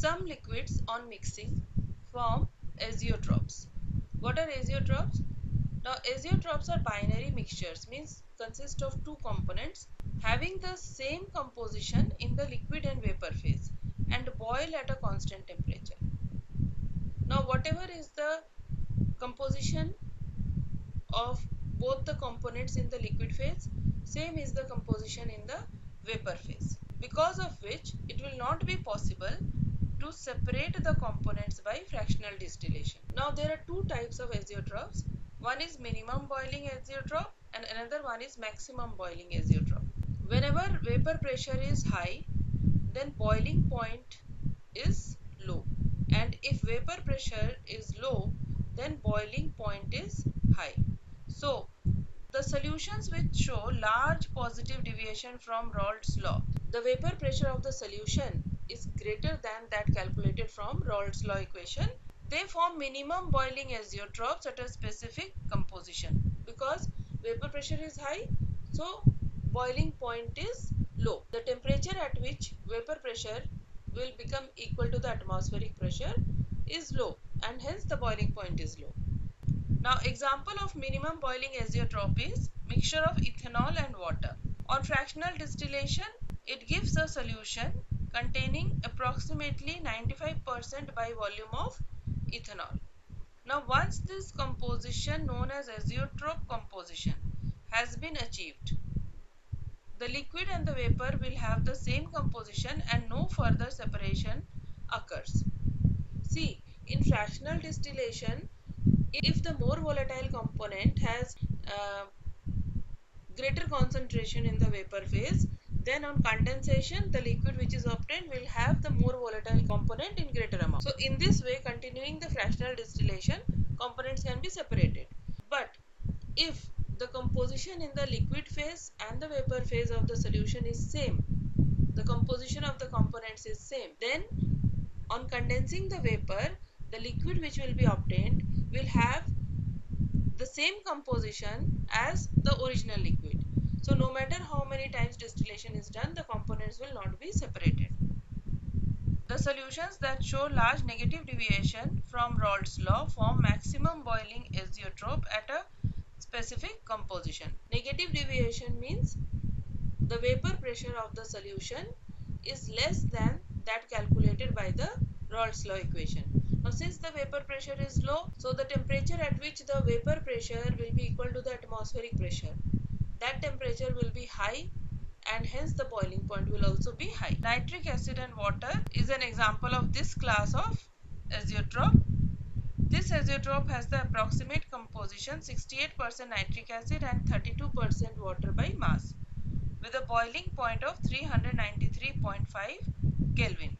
Some liquids on mixing form azeotrophs. What are azeotrophs? Now azeotrophs are binary mixtures, means consist of two components having the same composition in the liquid and vapor phase and boil at a constant temperature. Now whatever is the composition of both the components in the liquid phase, same is the composition in the vapor phase, because of which it will not be possible to separate the components by fractional distillation. Now there are two types of azeotrophs. One is minimum boiling azeotroph and another one is maximum boiling azeotroph. Whenever vapor pressure is high, then boiling point is low, and if vapor pressure is low, then boiling point is high. So the solutions which show large positive deviation from Raoult's law, the vapor pressure of the solution is greater than that calculated from Raoult's law equation, they form minimum boiling azeotrophs at a specific composition, because vapor pressure is high, so boiling point is low. The temperature at which vapor pressure will become equal to the atmospheric pressure is low, and hence the boiling point is low. Now example of minimum boiling azeotroph is mixture of ethanol and water. On fractional distillation, it gives a solution containing approximately 95% by volume of ethanol. Now once this composition known as azeotroph composition has been achieved, the liquid and the vapor will have the same composition and no further separation occurs. See, in fractional distillation, if the more volatile component has greater concentration in the vapor phase, then on condensation the liquid which is obtained will have the more volatile component in greater amount. So in this way, continuing the fractional distillation, components can be separated. But if the composition in the liquid phase and the vapor phase of the solution is same, the composition of the components is same, then on condensing the vapor, the liquid which will be obtained will have the same composition as the original liquid. So no matter how many times distillation is done, the components will not be separated. The solutions that show large negative deviation from Raoult's law form maximum boiling azeotrope at a specific composition. Negative deviation means the vapor pressure of the solution is less than that calculated by the Raoult's law equation. Now since the vapor pressure is low, so the temperature at which the vapor pressure will be equal to the atmospheric pressure, that temperature will be high, and hence the boiling point will also be high. Nitric acid and water is an example of this class of azeotroph. This azeotroph has the approximate composition 68% nitric acid and 32% water by mass, with a boiling point of 393.5 Kelvin.